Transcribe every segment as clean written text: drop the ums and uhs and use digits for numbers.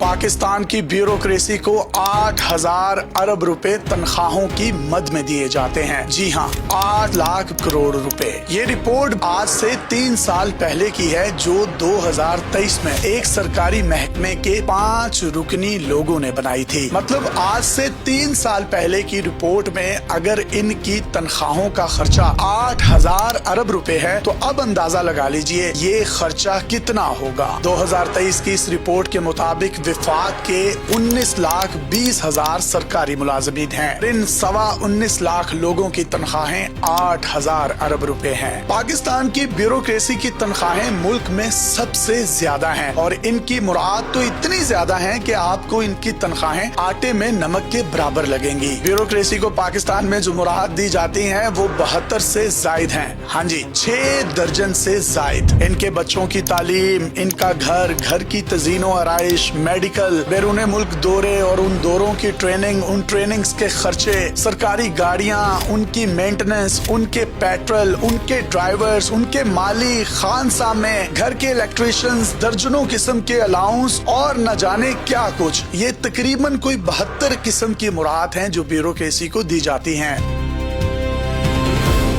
पाकिस्तान की ब्यूरोक्रेसी को 8,000 अरब रुपए तनख्वाहों की मद में दिए जाते हैं। जी हाँ, 8 लाख करोड़ रुपए। ये रिपोर्ट आज से 3 साल पहले की है, जो 2023 में एक सरकारी महकमे के 5 रुकनी लोगों ने बनाई थी। मतलब आज से 3 साल पहले की रिपोर्ट में अगर इनकी तनख्वाहों का खर्चा 8,000 अरब रुपए है, तो अब अंदाजा लगा लीजिए ये खर्चा कितना होगा। 2023 की इस रिपोर्ट के मुताबिक विफाक के 19,20,000 सरकारी मुलाजिमीन हैं। इन 19.25 लाख लोगों की तनख्वाहें 8,000 अरब रुपए हैं। पाकिस्तान की ब्यूरोक्रेसी की तनख्वाहें मुल्क में सबसे ज्यादा हैं और इनकी मुराद तो इतनी ज्यादा है कि आपको इनकी तनख्वाहें आटे में नमक के बराबर लगेंगी। ब्यूरोक्रेसी को पाकिस्तान में जो मुराद दी जाती हैं वो 72 से जायद हैं। हाँ जी, 6 दर्जन से जायद। इनके बच्चों की तालीम, इनका घर की तजीनो आराइश, मेडिकल, बैरून मुल्क दौरे और उन दौरों की ट्रेनिंग, उन ट्रेनिंग्स के खर्चे, सरकारी गाड़ियाँ, उनकी मेंटेनेंस, उनके पेट्रोल, उनके ड्राइवर्स, उनके माली, खानसा में घर के इलेक्ट्रिशियंस, दर्जनों किस्म के अलाउंस और न जाने क्या कुछ। ये तकरीबन कोई 72 किस्म की मुराद हैं जो ब्यूरोक्रेसी को दी जाती हैं।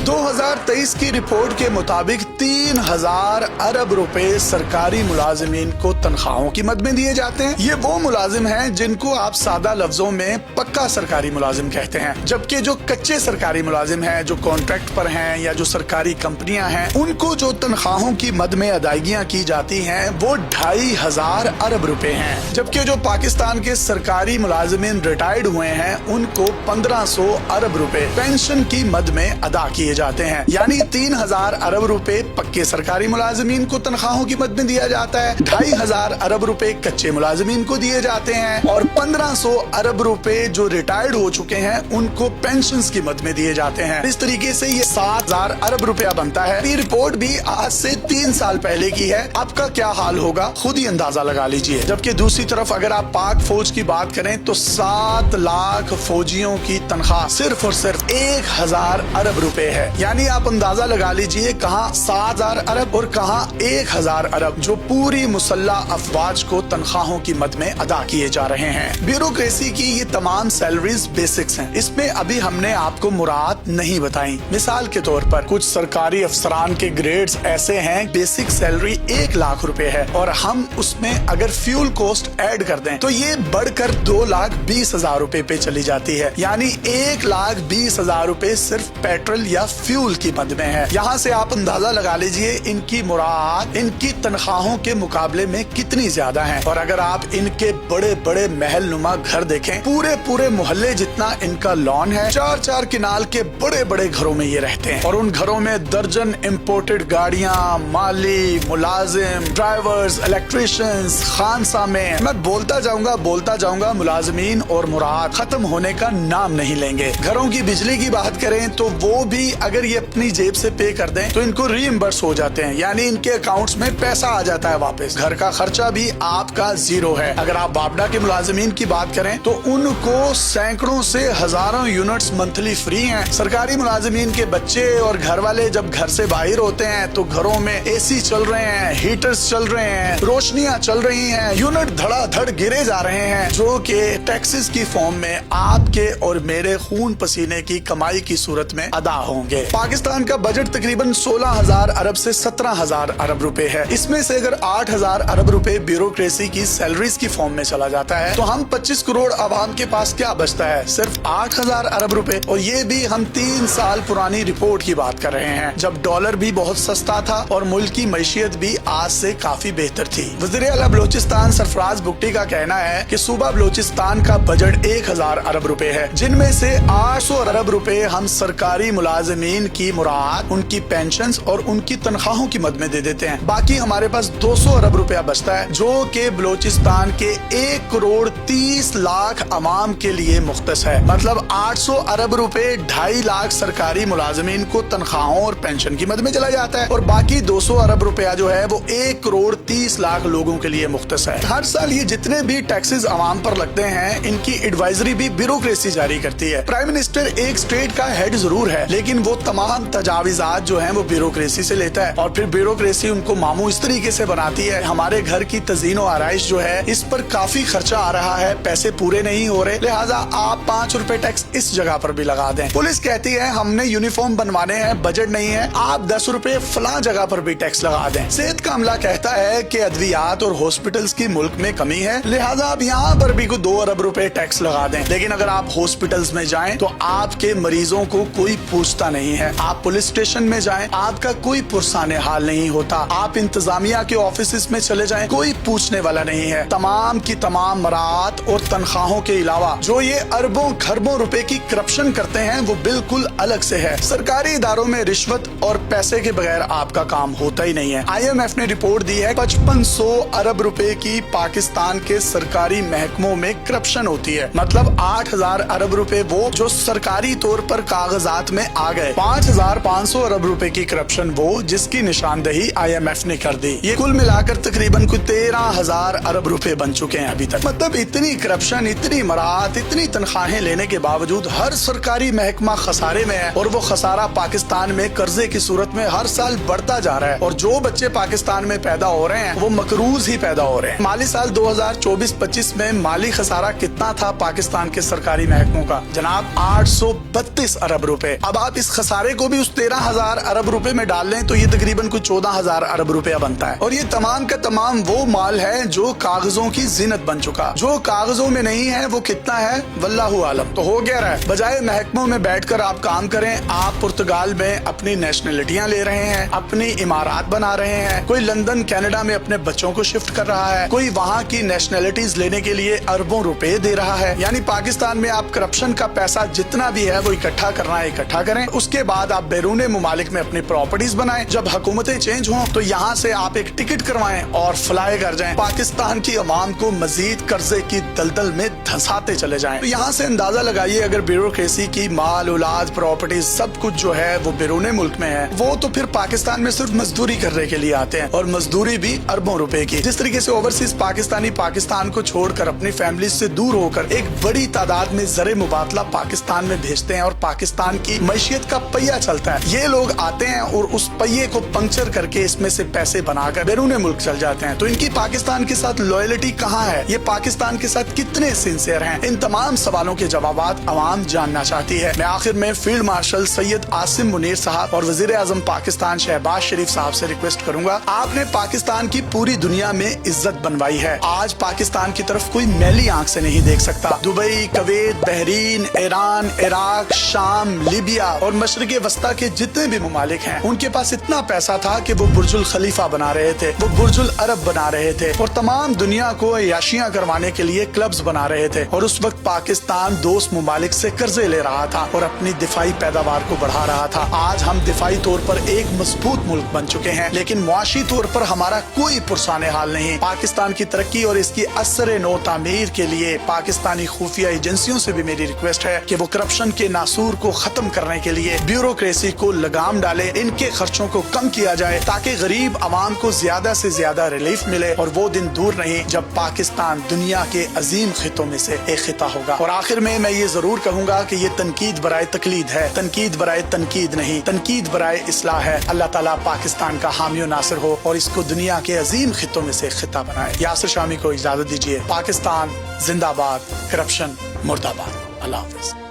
2023 की रिपोर्ट के मुताबिक 3,000 अरब रुपए सरकारी मुलाजिमीन को तनख्वाहों की मद में दिए जाते हैं। ये वो मुलाजिम हैं जिनको आप सादा लफ्जों में पक्का सरकारी मुलाजिम कहते हैं, जबकि जो कच्चे सरकारी मुलाजिम हैं, जो कॉन्ट्रैक्ट पर हैं या जो सरकारी कंपनियां हैं, उनको जो तनख्वाहों की मद में अदायगियां की जाती हैं वो 2,500 अरब रुपए हैं। जबकि जो पाकिस्तान के सरकारी मुलाजिमीन रिटायर्ड हुए हैं उनको 1,500 अरब रुपए पेंशन की मद में अदा किए जाते हैं। यानी 3,000 अरब रुपए पक्के सरकारी मुलाजिमीन को तनख्वाहों की मद में दिया जाता है, 2,500 अरब रुपए कच्चे मुलाजिमीन को दिए जाते हैं और 1,500 अरब रुपए जो रिटायर्ड हो चुके हैं उनको पेंशन की मद में दिए जाते हैं। इस तरीके से ये 7,000 अरब रुपया बनता है। ये रिपोर्ट भी आज से 3 साल पहले की है। आपका क्या हाल होगा खुद ही अंदाजा लगा लीजिए। जबकि दूसरी तरफ अगर आप पाक फौज की बात करें तो 7 लाख फौजियों की तनख्वाह सिर्फ और सिर्फ 1,000 अरब रुपए है। यानी आप अंदाजा लगा लीजिए कहाँ 7,000 अरब और कहाँ 1,000 अरब जो पूरी मुसल्लह अफवाज को तनख्वाहों की मद में अदा किए जा रहे हैं। ब्यूरोक्रेसी की ये तमाम सैलरीज बेसिक्स हैं। इसमें अभी हमने आपको मुराद नहीं बताई। मिसाल के तौर पर कुछ सरकारी अफसरान के ग्रेड्स ऐसे हैं, बेसिक सैलरी 1 लाख रुपए है और हम उसमें अगर फ्यूल कॉस्ट ऐड कर दें तो ये बढ़कर 2,20,000 रुपए पे चली जाती है। यानी 1,20,000 रुपए सिर्फ पेट्रोल या फ्यूल की मद में है। यहाँ से आप अंदाजा लगा लीजिए इनकी मुराद इनकी तनख्वाहों के मुकाबले में कितनी ज्यादा है। और अगर आप इनके बड़े बड़े महल नुमा घर देखें, पूरे मोहल्ले जितना इनका लॉन है, 4-4 किनाल के बड़े बड़े घरों में ये रहते हैं और उन घरों में दर्जन इम्पोर्टेड गाड़ियाँ, माली, मुलाजिम, ड्राइवर्स, इलेक्ट्रिशियंस, खानसा में मैं बोलता जाऊंगा मुलाजिमीन और मुराद खत्म होने का नाम नहीं लेंगे। घरों की बिजली की बात करें तो वो भी अगर ये अपनी जेब से पे कर दें तो इनको रीइंबर्स हो जाते हैं, यानी इनके अकाउंट्स में पैसा आ जाता है वापस। घर का खर्चा भी आपका 0 है। अगर आप बाबडा के मुलाजिमीन की बात करें तो उनको सैकड़ों से हजारों यूनिट्स मंथली फ्री हैं। सरकारी मुलाजिमीन के बच्चे और घर वाले जब घर से बाहर होते हैं तो घरों में एसी चल रहे हैं, हीटर्स चल रहे हैं, रोशनियां चल रही हैं, यूनिट धड़ाधड़ गिरे जा रहे हैं, जो कि टैक्सेस की फॉर्म में आपके और मेरे खून पसीने की कमाई की सूरत में अदा होंगे। पाकिस्तान का बजट तकरीबन 16,000 अरब से 17,000 अरब रुपए है। इसमें से अगर 8,000 अरब रुपए ब्यूरोक्रेसी की सैलरीज की फॉर्म में चला जाता है तो हम 25 करोड़ आवाम के पास क्या बचता है? सिर्फ 8,000 अरब रुपए। और ये भी हम 3 साल पुरानी रिपोर्ट की बात कर रहे हैं, जब डॉलर भी बहुत सस्ता था और मुल्क की मैशियत भी आज से काफी बेहतर थी। वज़ीर आला बलोचिस्तान सरफराज बुगटी का कहना है कि सूबा बलोचिस्तान का बजट 1,000 अरब रुपए है, जिनमें से 800 अरब रुपए हम सरकारी मुलाजिमीन की मुराद उनकी पेंशन और उनकी तनख्वाहों की मद में दे देते हैं। बाकी हमारे पास 200 अरब रुपया बचता है, जो कि बलोचिस्तान के 1 करोड़ 30 लाख अवाम के लिए मुख्तस है। मतलब 800 अरब रुपए 2.5 लाख सरकारी मुलाजिमीन को तनख्वाहों और पेंशन की मद में चला जाता है और बाकी 200 अरब रुपया जो है वो 1 करोड़ 30 लाख लोगों के लिए मुख्तस है। हर साल ये जितने भी टैक्सेस अवाम पर लगते हैं इनकी एडवाइजरी भी ब्यूरोक्रेसी जारी करती है। प्राइम मिनिस्टर एक स्टेट का हेड जरूर है, लेकिन वो तमाम तमाम तजावीज़ात जो हैं वो ब्यूरोक्रेसी से लेता है और फिर ब्यूरोक्रेसी उनको मामू इस तरीके से बनाती है। हमारे घर की तज़ीन और आराइश जो है इस पर काफी खर्चा आ रहा है, पैसे पूरे नहीं हो रहे, लिहाजा आप 5 रुपए टैक्स इस जगह पर भी लगा दें। पुलिस कहती है हमने यूनिफॉर्म बनवाने हैं, बजट नहीं है, आप 10 रुपए फलां जगह पर भी टैक्स लगा दें। सेहत का अमला कहता है कि अद्वियात और हॉस्पिटल्स की मुल्क में कमी है, लिहाजा आप यहाँ पर भी 2 अरब रुपए टैक्स लगा दें। लेकिन अगर आप हॉस्पिटल्स में जाएं तो आपके मरीजों को कोई पूछता नहीं है। आप पुलिस स्टेशन में जाएं, आपका कोई पुरसाने हाल नहीं होता। आप इंतजामिया के ऑफिस में चले जाएं, कोई पूछने वाला नहीं है। तमाम की तमाम मराहत और तनख्वाहों के अलावा जो ये अरबों खरबों रुपए की करप्शन करते हैं वो बिल्कुल अलग से है। सरकारी इदारों में रिश्वत और पैसे के बगैर आपका काम होता ही नहीं है। IMF ने रिपोर्ट दी है 5500 अरब रुपए की पाकिस्तान के सरकारी महकमों में करप्शन होती है। मतलब 8000 अरब रुपए वो जो सरकारी तौर पर कागजात में आ गए, 5500 अरब रुपए की करप्शन वो जिसकी निशानदेही IMF ने कर दी। ये कुल मिलाकर तकरीबन 13,000 अरब रुपए बन चुके हैं अभी तक। मतलब इतनी करप्शन, इतनी मराहत, इतनी तनख्वाहें लेने के बावजूद हर सरकारी महकमा खसारे में है और वो खसारा पाकिस्तान में कर्जे की सूरत में हर साल बढ़ता जा रहा है। और जो बच्चे पाकिस्तान में पैदा हो रहे हैं वो मकरूज ही पैदा हो रहे हैं। माली साल 2024-25 में माली खसारा कितना था पाकिस्तान के सरकारी महकमों का? जनाब 832 अरब रुपए। अब आप इस खसारे को भी उस 13,000 अरब रुपए में डाल लें तो ये तकरीबन कुछ 14,000 अरब रुपया बनता है। और ये तमाम का तमाम वो माल है जो कागजों की जीनत बन चुका। जो कागजों में नहीं है वो कितना है वल्लाहु आलम। तो हो गया रहा है, बजाय महकमों में बैठकर आप काम करें, आप पुर्तगाल में अपनी नेशनलिटियां ले रहे हैं, अपनी इमारात बना रहे हैं, कोई लंदन कनाडा में अपने बच्चों को शिफ्ट कर रहा है, कोई वहाँ की नेशनलिटीज लेने के लिए अरबों रुपए दे रहा है। यानी पाकिस्तान में आप करप्शन का पैसा जितना भी है वो इकट्ठा करना है, इकट्ठा करें। उसके बाद आप बैरून मुमालिक में अपनी प्रॉपर्टीज बनाएं। जब हुकूमतें चेंज हों तो यहाँ से आप एक टिकट करवाएं और फ्लाई कर जाएं। पाकिस्तान की अवाम को मजीद कर्जे की दलदल में धंसाते चले जाएं। तो यहाँ से अंदाजा लगाइए अगर ब्यूरोक्रेसी की माल औलाद प्रॉपर्टीज सब कुछ जो है वो बैरून मुल्क में है, वो तो फिर पाकिस्तान में सिर्फ मजदूरी करने के लिए आते हैं और मजदूरी भी अरबों रुपए की। जिस तरीके से ओवरसीज पाकिस्तानी पाकिस्तान को छोड़कर अपनी फैमिली से दूर होकर एक बड़ी तादाद में ज़रे मुबादला पाकिस्तान में भेजते हैं और पाकिस्तान की मैशियत का पहिया चलता है, ये लोग आते हैं और उस पहिए को पंक्चर करके इसमें से पैसे बनाकर बैरून मुल्क चल जाते हैं। तो इनकी पाकिस्तान के साथ लॉयल्टी कहाँ है? ये पाकिस्तान के साथ कितने सिंसियर हैं? इन तमाम सवालों के जवाबात अवाम जानना चाहती है। मैं आखिर में फील्ड मार्शल सैयद आसिम मुनीर साहब और वजीर आजम पाकिस्तान शहबाज शरीफ साहब से रिक्वेस्ट करूंगा, आपने पाकिस्तान की पूरी दुनिया में इज्जत बनवाई है। आज पाकिस्तान की तरफ कोई मैली आंख से नहीं देख सकता। Dubai, Kuwait, Bahrain, Iran, Iraq, शाम, लीबिया और मशरिक़ वस्ता के जितने भी मुमालिक हैं उनके पास इतना पैसा था कि वो बुर्जुल खलीफा बना रहे थे, वो बुर्जुल अरब बना रहे थे और तमाम दुनिया को अय्याशियां करवाने के लिए क्लब्स बना रहे थे। और उस वक्त पाकिस्तान दोस्त मुमालिक से कर्जे ले रहा था और अपनी दिफाई पैदावार को बढ़ा रहा था। आज हम दिफाई तौर पर एक मजबूत मुल्क बन चुके हैं, लेकिन मुआशी तौर पर हमारा कोई पुरसाने हाल नहीं। पाकिस्तान की तरक्की और इसकी असर नो तामीर के लिए पाकिस्तानी खुफिया एजेंसियों से भी मेरी रिक्वेस्ट है कि वो करप्शन के नासूर को खत्म करने के लिए ब्यूरोक्रेसी को लगाम डाले, इनके खर्चों को कम किया जाए ताकि गरीब आवाम को ज्यादा से ज्यादा रिलीफ मिले। और वो दिन दूर नहीं जब पाकिस्तान दुनिया के अजीम खितों में से एक खिता होगा। और आखिर में मैं ये जरूर कहूंगा कि ये तनकीद बराए तकलीद है, तनकीद बराए तनकीद नहीं, तनकीद बराए इस्लाह है। अल्लाह ताला पाकिस्तान का हामी और नासिर हो और इसको दुनिया के अजीम खितों में से खिता बनाए। यासिर शामी को इजाजत दीजिए। पाकिस्तान जिंदाबाद, करप्शन मुर्दाबाद। अल्लाह हाफिज।